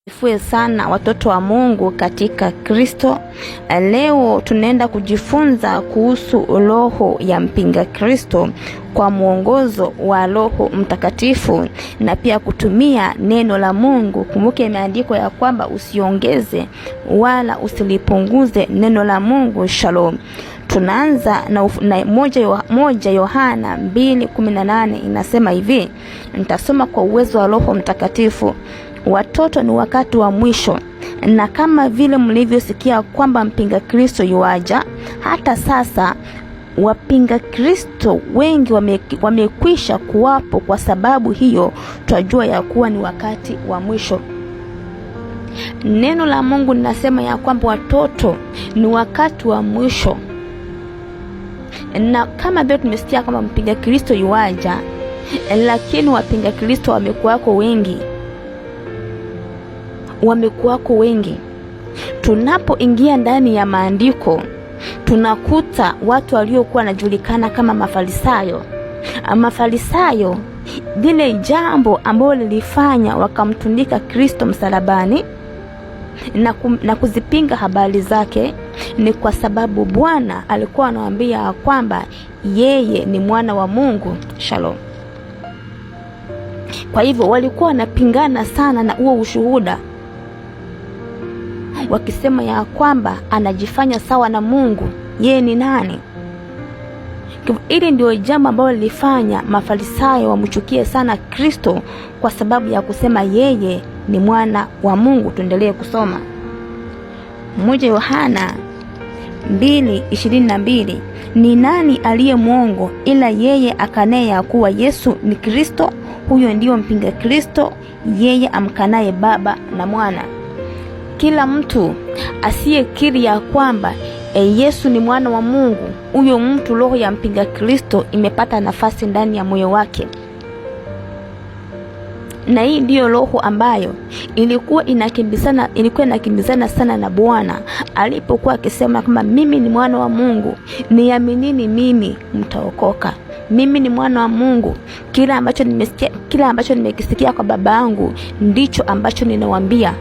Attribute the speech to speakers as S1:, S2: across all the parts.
S1: Fue sana watoto wa Mungu katika Kristo. Leo tunaenda kujifunza kuhusu roho ya mpinga Kristo kwa mwongozo wa Roho Mtakatifu na pia kutumia neno la Mungu. Kumbuke imeandikwa ya kwamba usiongeze wala usilipunguze neno la Mungu. Shalom. Tunaanza na moja Yohana 2:18 inasema hivi. Nitasoma kwa uwezo wa Roho Mtakatifu. Watoto, ni wakati wa mwisho, na kama vile mlivyosikia kwamba mpinga Kristo yuaja, hata sasa wapinga Kristo wengi wamekwisha kuwapo. Kwa sababu hiyo twajua ya kuwa ni wakati wa mwisho. Neno la Mungu linasema ya kwamba watoto, ni wakati wa mwisho, na kama vile tumesikia kwamba mpinga Kristo yuaja, lakini wapinga Kristo wamekuwako wengi. Tunapoingia ndani ya maandiko, tunakuta watu waliokuwa wanajulikana kama Mafarisayo, lile jambo ambalo lilifanya wakamtundika Kristo msalabani na kuzipinga habari zake, ni kwa sababu Bwana alikuwa anawaambia kwamba yeye ni mwana wa Mungu. Shalom. Kwa hivyo walikuwa wanapingana sana na huo ushuhuda, wakisema ya kwamba anajifanya sawa na Mungu. Yeye ni nani? Ili ndio jambo ambalo lilifanya Mafarisayo wamchukie sana Kristo, kwa sababu ya kusema yeye ni mwana wa Mungu. Tuendelee kusoma 1 Yohana 2:22. Ni nani aliye mwongo ila yeye akanaye ya kuwa Yesu ni Kristo? Huyo ndio mpinga Kristo, yeye amkanaye Baba na Mwana. Kila mtu asiyekiri ya kwamba Yesu ni mwana wa Mungu, huyo mtu roho ya mpinga Kristo imepata nafasi ndani ya moyo wake. Na hii ndiyo roho ambayo ilikuwa inakimbizana sana na Bwana alipokuwa akisema kama mimi ni mwana wa Mungu, niaminini mimi mtaokoka. Mimi ni mwana wa Mungu, kila ambacho nimekisikia kwa baba yangu ndicho ambacho ninawaambia.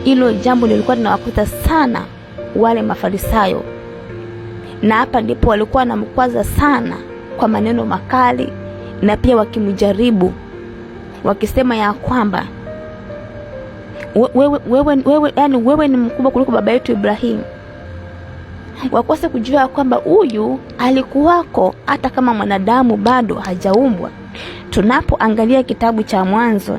S1: Hilo jambo lilikuwa linawakuta sana wale Mafarisayo, na hapa ndipo walikuwa wanamkwaza sana kwa maneno makali, na pia wakimjaribu wakisema ya kwamba wewe ni mkubwa kuliko baba yetu Ibrahimu. Wakose kujua ya kwamba huyu alikuwako hata kama mwanadamu bado hajaumbwa. Tunapoangalia kitabu cha Mwanzo,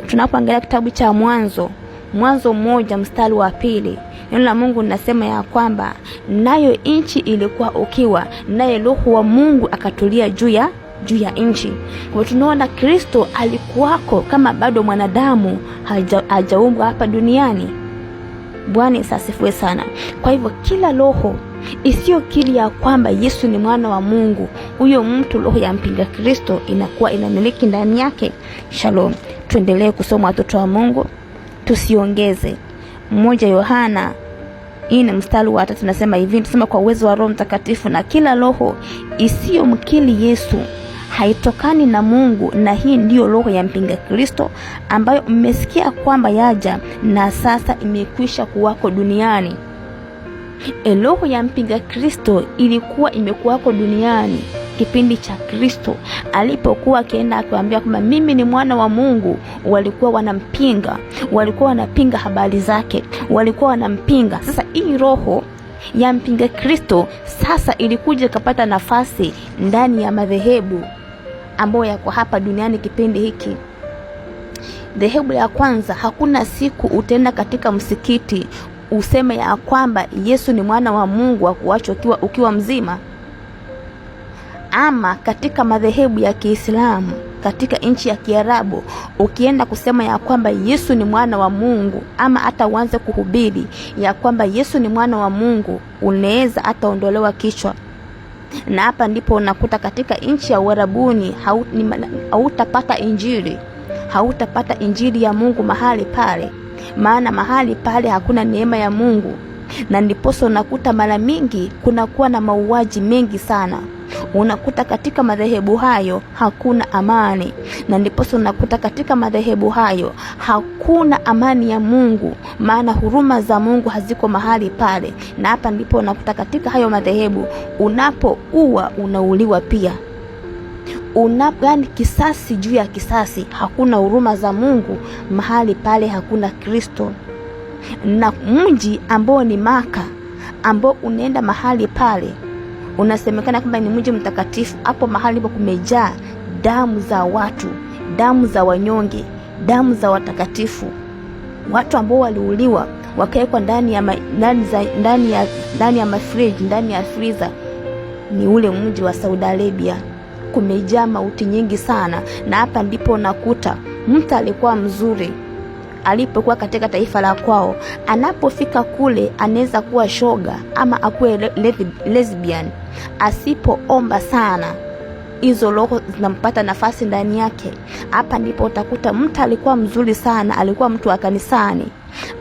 S1: tunapoangalia kitabu cha Mwanzo 1:2, neno la Mungu linasema ya kwamba nayo nchi ilikuwa ukiwa, naye Roho wa Mungu akatulia juu ya nchi. Kwa tunaona Kristo alikuwako kama bado mwanadamu hajaumbwa hapa duniani. Bwana asifiwe sana. Kwa hivyo kila roho isiyokiri ya kwamba Yesu ni mwana wa Mungu, huyo mtu, roho ya mpinga Kristo inakuwa inamiliki ndani yake. Shalom. Tuendelee kusoma watoto wa Mungu, tusiongeze. 1 Yohana 4:3 nasema hivi, tunasema kwa uwezo wa Roho Mtakatifu, na kila roho isiyomkiri Yesu haitokani na Mungu, na hii ndiyo roho ya mpinga Kristo ambayo mmesikia kwamba yaja na sasa imekwisha kuwako duniani. Roho ya mpinga Kristo ilikuwa imekuwako duniani kipindi cha Kristo alipokuwa akienda akiwaambia kwamba mimi ni mwana wa Mungu. Walikuwa wanapinga habari zake, walikuwa wanampinga. Sasa hii roho ya mpinga Kristo sasa ilikuja ikapata nafasi ndani ya madhehebu ambayo yako hapa duniani kipindi hiki. Dhehebu ya kwanza, hakuna siku utaenda katika msikiti useme ya kwamba Yesu ni mwana wa Mungu wa kuacha ukiwa mzima. Ama katika madhehebu ya Kiislamu, katika nchi ya Kiarabu, ukienda kusema ya kwamba Yesu ni mwana wa Mungu, ama hata uanze kuhubiri ya kwamba Yesu ni mwana wa Mungu, unaweza hata ondolewa kichwa. Na hapa ndipo unakuta katika nchi ya Uarabuni hautapata injili ya Mungu mahali pale, maana mahali pale hakuna neema ya Mungu. Na ndiposo unakuta mara mingi kunakuwa na mauaji mengi sana. unakuta katika madhehebu hayo hakuna amani, na ndipo unakuta katika madhehebu hayo hakuna amani ya Mungu, maana huruma za Mungu haziko mahali pale. Na hapa ndipo unakuta katika hayo madhehebu unapoua unauliwa pia. Yani kisasi juu ya kisasi, hakuna huruma za Mungu mahali pale, hakuna Kristo. Na mji ambao ni Maka, ambao unaenda mahali pale unasemekana kwamba ni mji mtakatifu, hapo mahali hapo kumejaa damu za watu, damu za wanyonge, damu za watakatifu, watu ambao waliuliwa wakawekwa ndani ya mafriji, ndani ya freezer. Ni ule mji wa Saudi Arabia, kumejaa mauti nyingi sana. Na hapa ndipo unakuta mtu alikuwa mzuri alipokuwa katika taifa la kwao, anapofika kule anaweza kuwa shoga ama akuwe lesbian. Asipoomba sana, hizo roho zinampata nafasi ndani yake. Hapa ndipo utakuta mtu alikuwa mzuri sana, alikuwa mtu wa kanisani,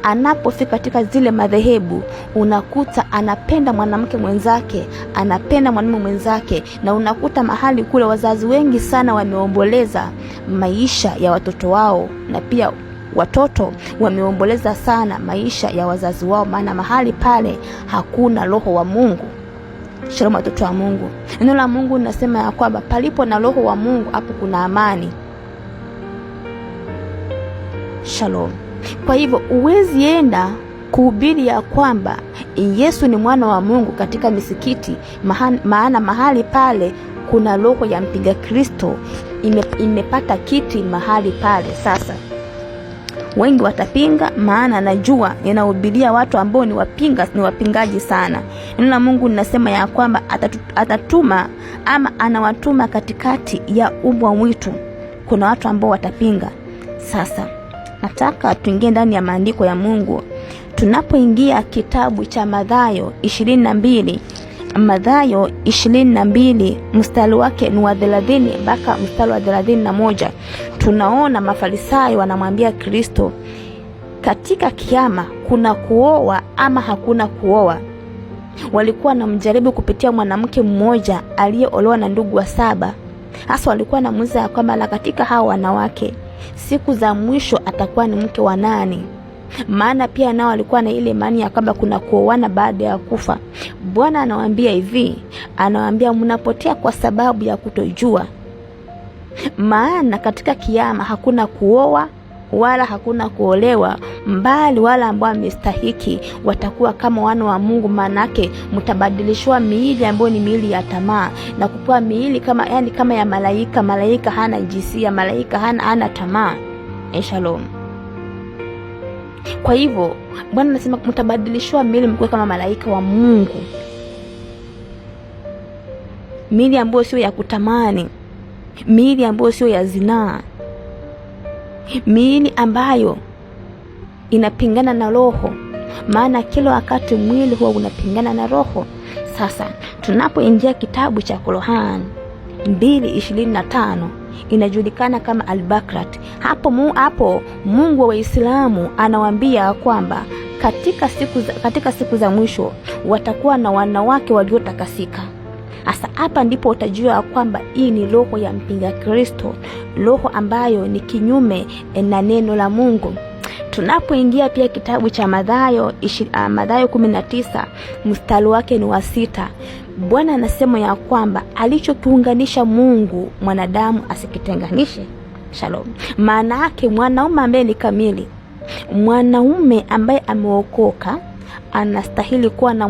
S1: anapofika katika zile madhehebu unakuta anapenda mwanamke mwenzake, anapenda mwanamume mwenzake. Na unakuta mahali kule wazazi wengi sana wameomboleza maisha ya watoto wao, na pia watoto wameomboleza sana maisha ya wazazi wao, maana mahali pale hakuna roho wa Mungu. Shalom watoto wa Mungu. Neno la Mungu linasema ya kwamba palipo na roho wa Mungu hapo kuna amani. Shalom. Kwa hivyo uwezi enda kuhubiri ya kwamba Yesu ni mwana wa Mungu katika misikiti, maana mahali pale kuna roho ya mpinga Kristo imepata kiti mahali pale. Sasa wengi watapinga, maana najua ninahubiria watu ambao ni wapingaji sana. Neno la Mungu linasema ya kwamba atatuma ama anawatuma katikati ya mbwa mwitu. Kuna watu ambao watapinga. Sasa nataka tuingie ndani ya maandiko ya Mungu. Tunapoingia kitabu cha Mathayo 22, Mathayo 22 mstari wake ni wa 30 mpaka mstari wa 31, tunaona Mafarisayo wanamwambia Kristo, katika kiyama kuna kuoa ama hakuna kuoa? Walikuwa wanamjaribu kupitia mwanamke mmoja aliyeolewa na ndugu wa 7. Hasa walikuwa wanamuuliza kwamba la katika hao wanawake siku za mwisho atakuwa ni mke wa nani? Maana pia nao walikuwa na ile imani ya kwamba kuna kuoana baada ya kufa. Bwana anawaambia hivi, anawaambia mnapotea kwa sababu ya kutojua. Maana katika kiyama hakuna kuoa wala hakuna kuolewa, mbali wala ambao wamestahiki watakuwa kama wana wa Mungu. Manake mtabadilishwa miili ambayo ni miili ya tamaa na kupewa miili kama ya malaika. Malaika hana jinsia, malaika hana tamaa. Shalom. Kwa hivyo Bwana anasema mtabadilishwa miili mkuwe kama malaika wa Mungu, miili ambayo sio ya kutamani, miili ambayo sio ya zinaa, miili ambayo inapingana na roho, maana kila wakati mwili huwa unapingana na roho. Sasa tunapoingia kitabu cha Qur'an 2:25 inajulikana kama Al-Baqarah. Hapo Mungu wa Waislamu anawaambia kwamba katika siku za mwisho watakuwa na wanawake waliotakasika. Sasa hapa ndipo utajua kwamba hii ni roho ya mpinga Kristo, roho ambayo ni kinyume na neno la Mungu. Tunapoingia pia kitabu cha Mathayo 19 mstari wake ni wa 6, Bwana anasema ya kwamba alichokiunganisha Mungu mwanadamu asikitenganishe. Shalom. Maana yake mwanaume ambaye ni kamili, mwanaume ambaye ameokoka, anastahili kuwa na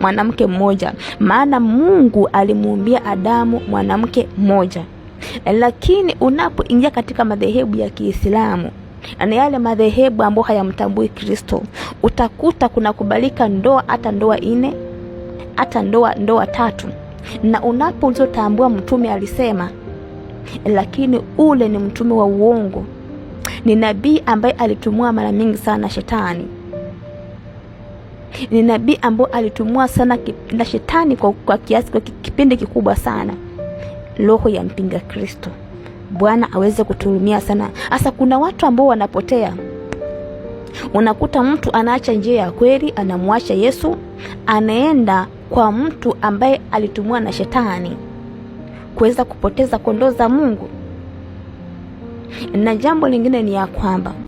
S1: mwanamke mmoja, maana Mungu alimuumbia Adamu mwanamke mmoja. Lakini unapoingia katika madhehebu ya Kiislamu na yale madhehebu ambayo hayamtambui Kristo, utakuta kuna kubalika ndoa hata ndoa 4, hata ndoa 3. Na unapozotambua mtume alisema, lakini ule ni mtume wa uongo, ni nabii ambaye alitumwa mara mingi sana shetani, ni nabii ambaye alitumwa sana na shetani kwa kipindi kikubwa sana, roho ya mpinga Kristo. Bwana aweze kutuhurumia sana. Sasa kuna watu ambao wanapotea. Unakuta mtu anaacha njia ya kweli, anamwacha Yesu, anaenda kwa mtu ambaye alitumwa na shetani kuweza kupoteza kondoo za Mungu. Na jambo lingine ni ya kwamba